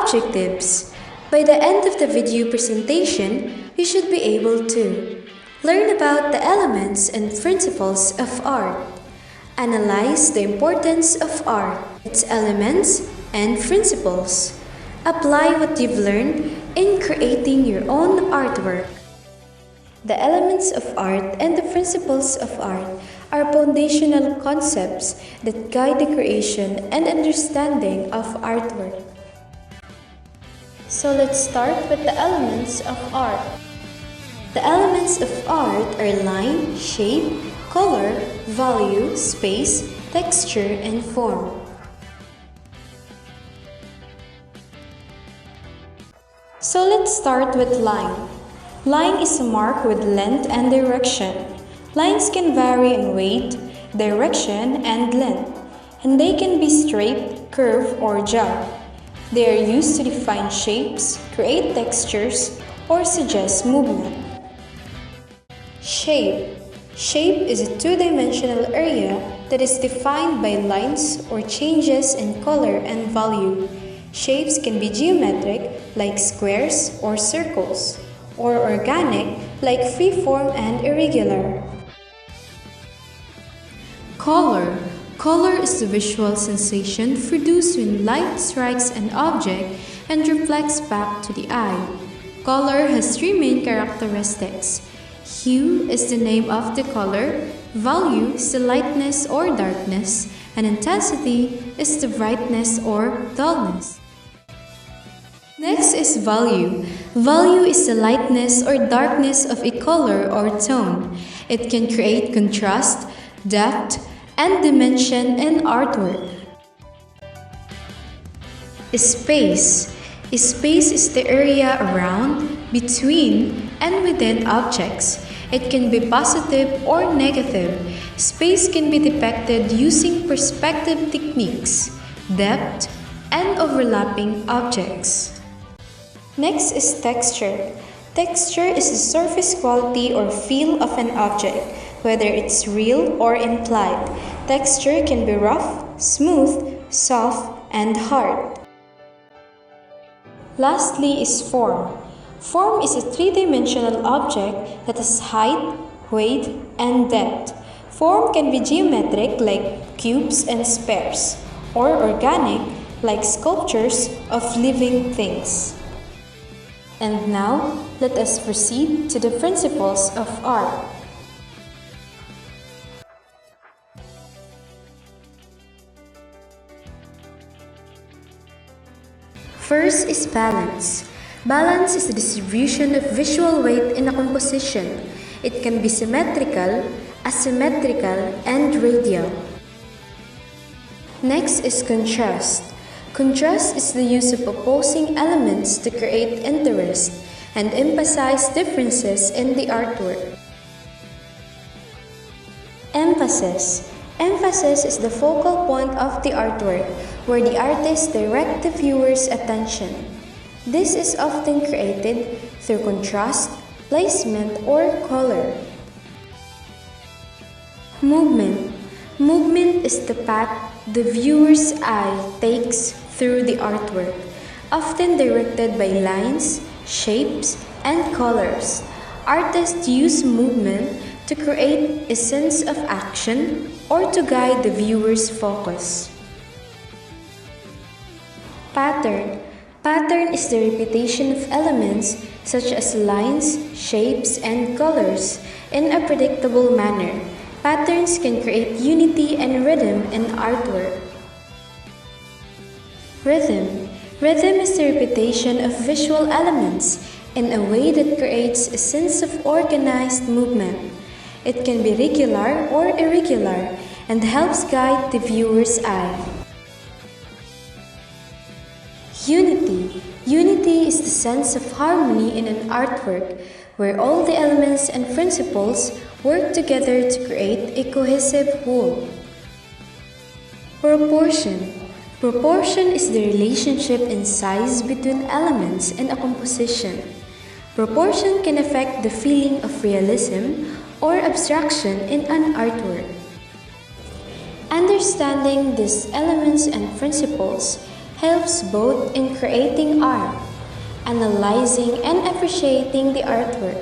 Objectives. By the end of the video presentation, you should be able to learn about the elements and principles of art, analyze the importance of art, its elements and principles, apply what you've learned in creating your own artwork. The elements of art and the principles of art are foundational concepts that guide the creation and understanding of artwork. So let's start with the elements of art. The elements of art are line, shape, color, value, space, texture, and form. So let's start with line. Line is a mark with length and direction. Lines can vary in weight, direction, and length, and they can be straight, curved, or jagged. They are used to define shapes, create textures, or suggest movement. Shape. Shape is a two-dimensional area that is defined by lines or changes in color and value. Shapes can be geometric, like squares or circles, or organic, like freeform and irregular. Color. Color is the visual sensation produced when light strikes an object and reflects back to the eye. Color has three main characteristics. Hue is the name of the color, value is the lightness or darkness, and intensity is the brightness or dullness. Next is value. Value is the lightness or darkness of a color or tone. It can create contrast, depth, and dimension in artwork. Space. Space is the area around, between, and within objects. It can be positive or negative. Space can be depicted using perspective techniques, depth, and overlapping objects. Next is texture. Texture is the surface quality or feel of an object, whether it's real or implied. Texture can be rough, smooth, soft, and hard. Lastly is form. Form is a three-dimensional object that has height, weight, and depth. Form can be geometric like cubes and spheres, or organic like sculptures of living things. And now, let us proceed to the principles of art. First is balance. Balance is the distribution of visual weight in a composition. It can be symmetrical, asymmetrical, and radial. Next is contrast. Contrast is the use of opposing elements to create interest and emphasize differences in the artwork. Emphasis. Emphasis is the focal point of the artwork, where the artist directs the viewer's attention. This is often created through contrast, placement, or color. Movement. Movement is the path the viewer's eye takes through the artwork, often directed by lines, shapes, and colors. Artists use movement to create a sense of action or to guide the viewer's focus. Pattern. Pattern is the repetition of elements such as lines, shapes, and colors in a predictable manner. Patterns can create unity and rhythm in artwork. Rhythm. Rhythm is the repetition of visual elements in a way that creates a sense of organized movement. It can be regular or irregular and helps guide the viewer's eye. Unity. Unity is the sense of harmony in an artwork where all the elements and principles work together to create a cohesive whole. Proportion. Proportion is the relationship in size between elements in a composition. Proportion can affect the feeling of realism or abstraction in an artwork. Understanding these elements and principles helps both in creating art, analyzing and appreciating the artwork,